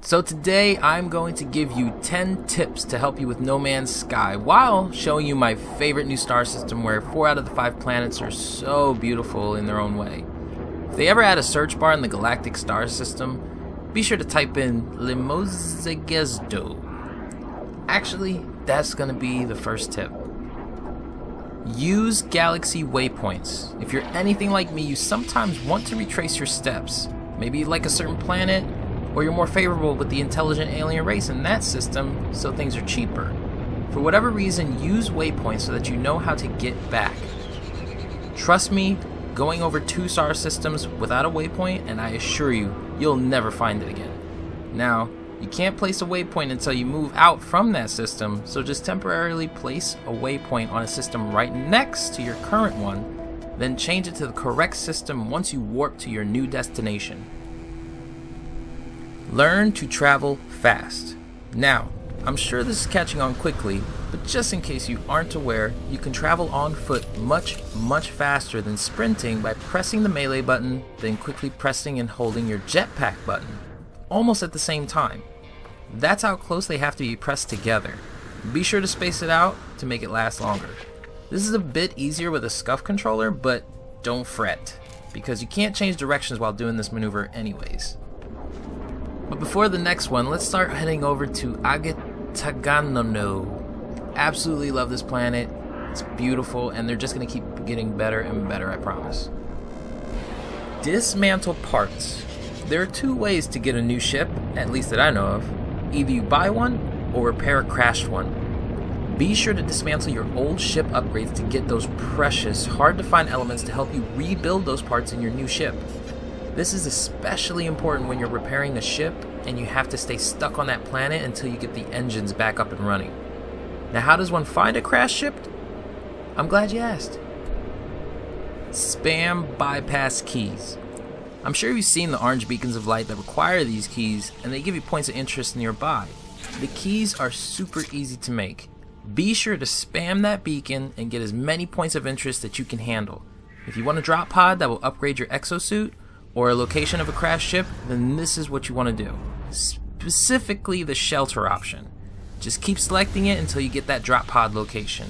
So today I'm going to give you 10 tips to help you with No Man's Sky while showing you my favorite new star system where 4 out of the 5 planets are so beautiful in their own way. If they ever add a search bar in the galactic star system, be sure to type in Limosegezdo. Actually, that's going to be the first tip. Use galaxy waypoints. If you're anything like me, you sometimes want to retrace your steps. Maybe you like a certain planet, or you're more favorable with the intelligent alien race in that system, so things are cheaper. For whatever reason, use waypoints so that you know how to get back. Trust me, going over 2 star systems without a waypoint, and I assure you, you'll never find it again. Now, you can't place a waypoint until you move out from that system, so just temporarily place a waypoint on a system right next to your current one, then change it to the correct system once you warp to your new destination. Learn to travel fast. Now, I'm sure this is catching on quickly, but just in case you aren't aware, you can travel on foot much faster than sprinting by pressing the melee button, then quickly pressing and holding your jetpack button, almost at the same time. That's how close they have to be pressed together. Be sure to space it out to make it last longer. This is a bit easier with a SCUF controller, but don't fret, because you can't change directions while doing this maneuver anyways. But before the next one, let's start heading over to Agatagono. Absolutely love this planet. It's beautiful, and they're just going to keep getting better and better, I promise. Dismantle parts. There are 2 ways to get a new ship, at least that I know of. Either you buy one, or repair a crashed one. Be sure to dismantle your old ship upgrades to get those precious, hard-to-find elements to help you rebuild those parts in your new ship. This is especially important when you're repairing a ship and you have to stay stuck on that planet until you get the engines back up and running. Now, how does one find a crashed ship? I'm glad you asked. Spam bypass keys. I'm sure you've seen the orange beacons of light that require these keys, and they give you points of interest nearby. The keys are super easy to make. Be sure to spam that beacon and get as many points of interest that you can handle. If you want a drop pod that will upgrade your exosuit, or a location of a crashed ship, then this is what you want to do. Specifically the shelter option. Just keep selecting it until you get that drop pod location.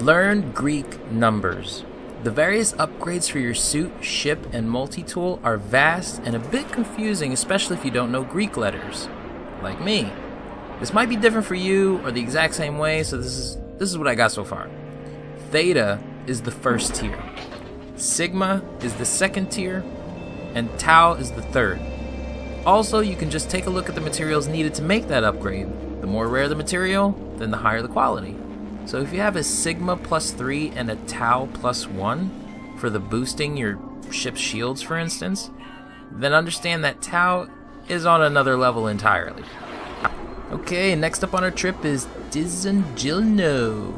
Learn Greek numbers. The various upgrades for your suit, ship, and multi-tool are vast and a bit confusing, especially if you don't know Greek letters, like me. This might be different for you or the exact same way, so this is what I got so far. Theta is the first tier. Sigma is the second tier, and Tau is the third. Also, you can just take a look at the materials needed to make that upgrade. The more rare the material, then the higher the quality. So if you have a Sigma +3 and a Tau +1 for the boosting your ship's shields, for instance, then understand that Tau is on another level entirely. Okay, next up on our trip is Discharged.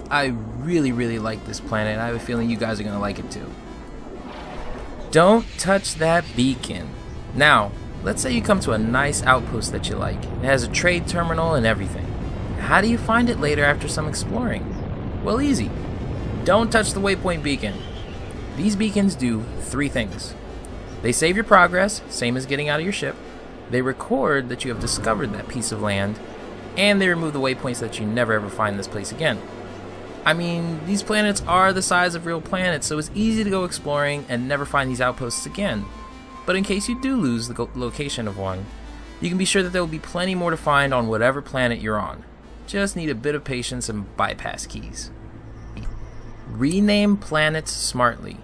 I really like this planet, and I have a feeling you guys are going to like it too. Don't touch that beacon. Now, let's say you come to a nice outpost that you like. It has a trade terminal and everything. How do you find it later after some exploring? Well, easy. Don't touch the waypoint beacon. These beacons do 3 things. They save your progress, same as getting out of your ship. They record that you have discovered that piece of land, and they remove the waypoints so that you never ever find this place again. I mean, these planets are the size of real planets, so it's easy to go exploring and never find these outposts again. But in case you do lose the location of one, you can be sure that there will be plenty more to find on whatever planet you're on. Just need a bit of patience and bypass keys. Rename planets smartly.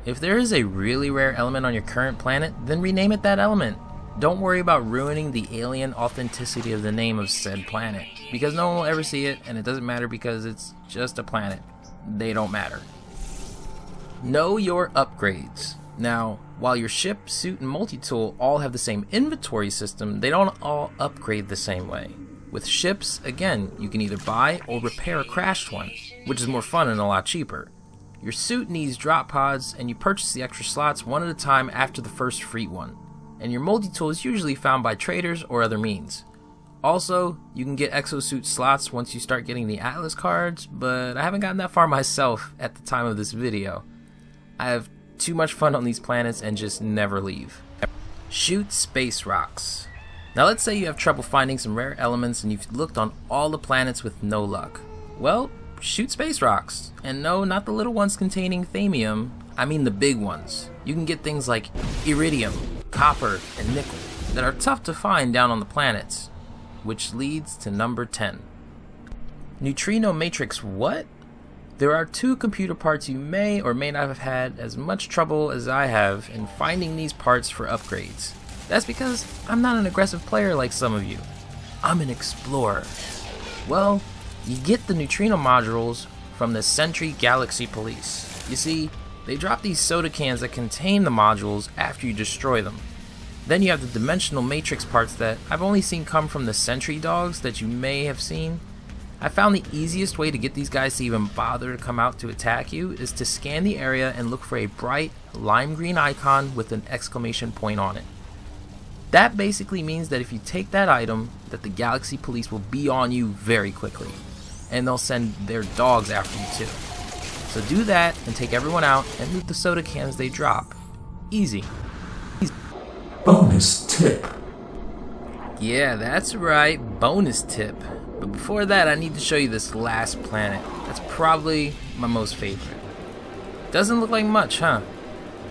If there is a really rare element on your current planet, then rename it that element. Don't worry about ruining the alien authenticity of the name of said planet, because no one will ever see it, and it doesn't matter because it's just a planet. They don't matter. Know your upgrades. Now, while your ship, suit, and multi-tool all have the same inventory system, they don't all upgrade the same way. With ships, again, you can either buy or repair a crashed one, which is more fun and a lot cheaper. Your suit needs drop pods, and you purchase the extra slots one at a time after the first free one. And your multi-tool is usually found by traders or other means. Also, you can get exosuit slots once you start getting the Atlas cards, but I haven't gotten that far myself at the time of this video. I have too much fun on these planets and just never leave. Shoot space rocks. Now let's say you have trouble finding some rare elements and you've looked on all the planets with no luck. Well, shoot space rocks. And no, not the little ones containing thamium, I mean the big ones. You can get things like iridium, copper, and nickel that are tough to find down on the planets. Which leads to number 10. Neutrino matrix what? There are 2 computer parts you may or may not have had as much trouble as I have in finding these parts for upgrades. That's because I'm not an aggressive player like some of you. I'm an explorer. Well, you get the neutrino modules from the Sentry Galaxy Police. You see, they drop these soda cans that contain the modules after you destroy them. Then you have the dimensional matrix parts that I've only seen come from the sentry dogs that you may have seen. I found the easiest way to get these guys to even bother to come out to attack you is to scan the area and look for a bright lime green icon with an exclamation point on it. That basically means that if you take that item, that the Galaxy Police will be on you very quickly, and they'll send their dogs after you too. So do that and take everyone out and loot the soda cans they drop. Easy. Bonus tip. Yeah, that's right, bonus tip. But before that, I need to show you this last planet. That's probably my most favorite. Doesn't look like much, huh?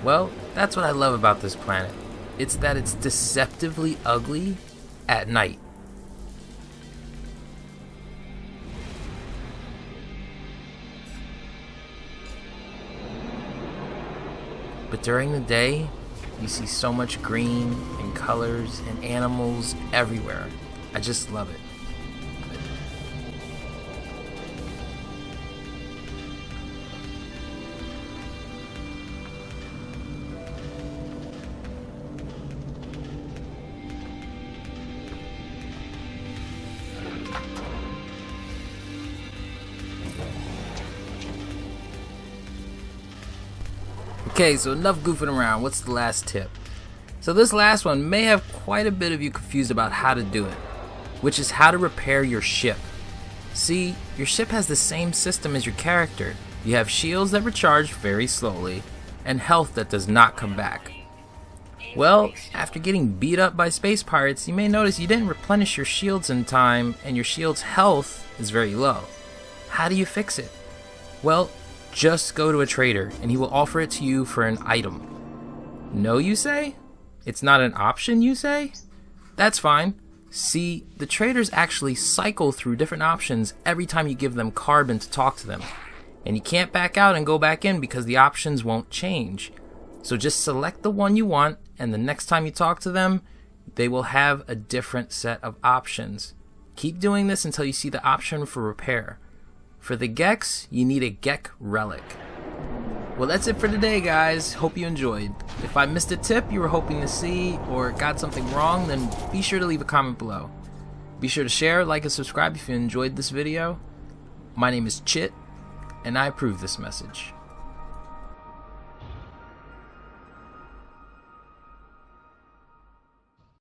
Well, that's what I love about this planet. It's that it's deceptively ugly at night. But during the day, you see so much green and colors and animals everywhere. I just love it. Okay, so enough goofing around. What's the last tip? So this last one may have quite a bit of you confused about how to do it, which is how to repair your ship. See, your ship has the same system as your character. You have shields that recharge very slowly, and health that does not come back. Well, after getting beat up by space pirates, you may notice you didn't replenish your shields in time, and your shield's health is very low. How do you fix it? Well, just go to a trader, and he will offer it to you for an item. No, you say? It's not an option, you say? That's fine. See, the traders actually cycle through different options every time you give them carbon to talk to them. And you can't back out and go back in because the options won't change. So just select the one you want, and the next time you talk to them, they will have a different set of options. Keep doing this until you see the option for repair. For the Gex, you need a Gek relic. Well, that's it for today, guys. Hope you enjoyed. If I missed a tip you were hoping to see or got something wrong, then be sure to leave a comment below. Be sure to share, like, and subscribe if you enjoyed this video. My name is Chit, and I approve this message.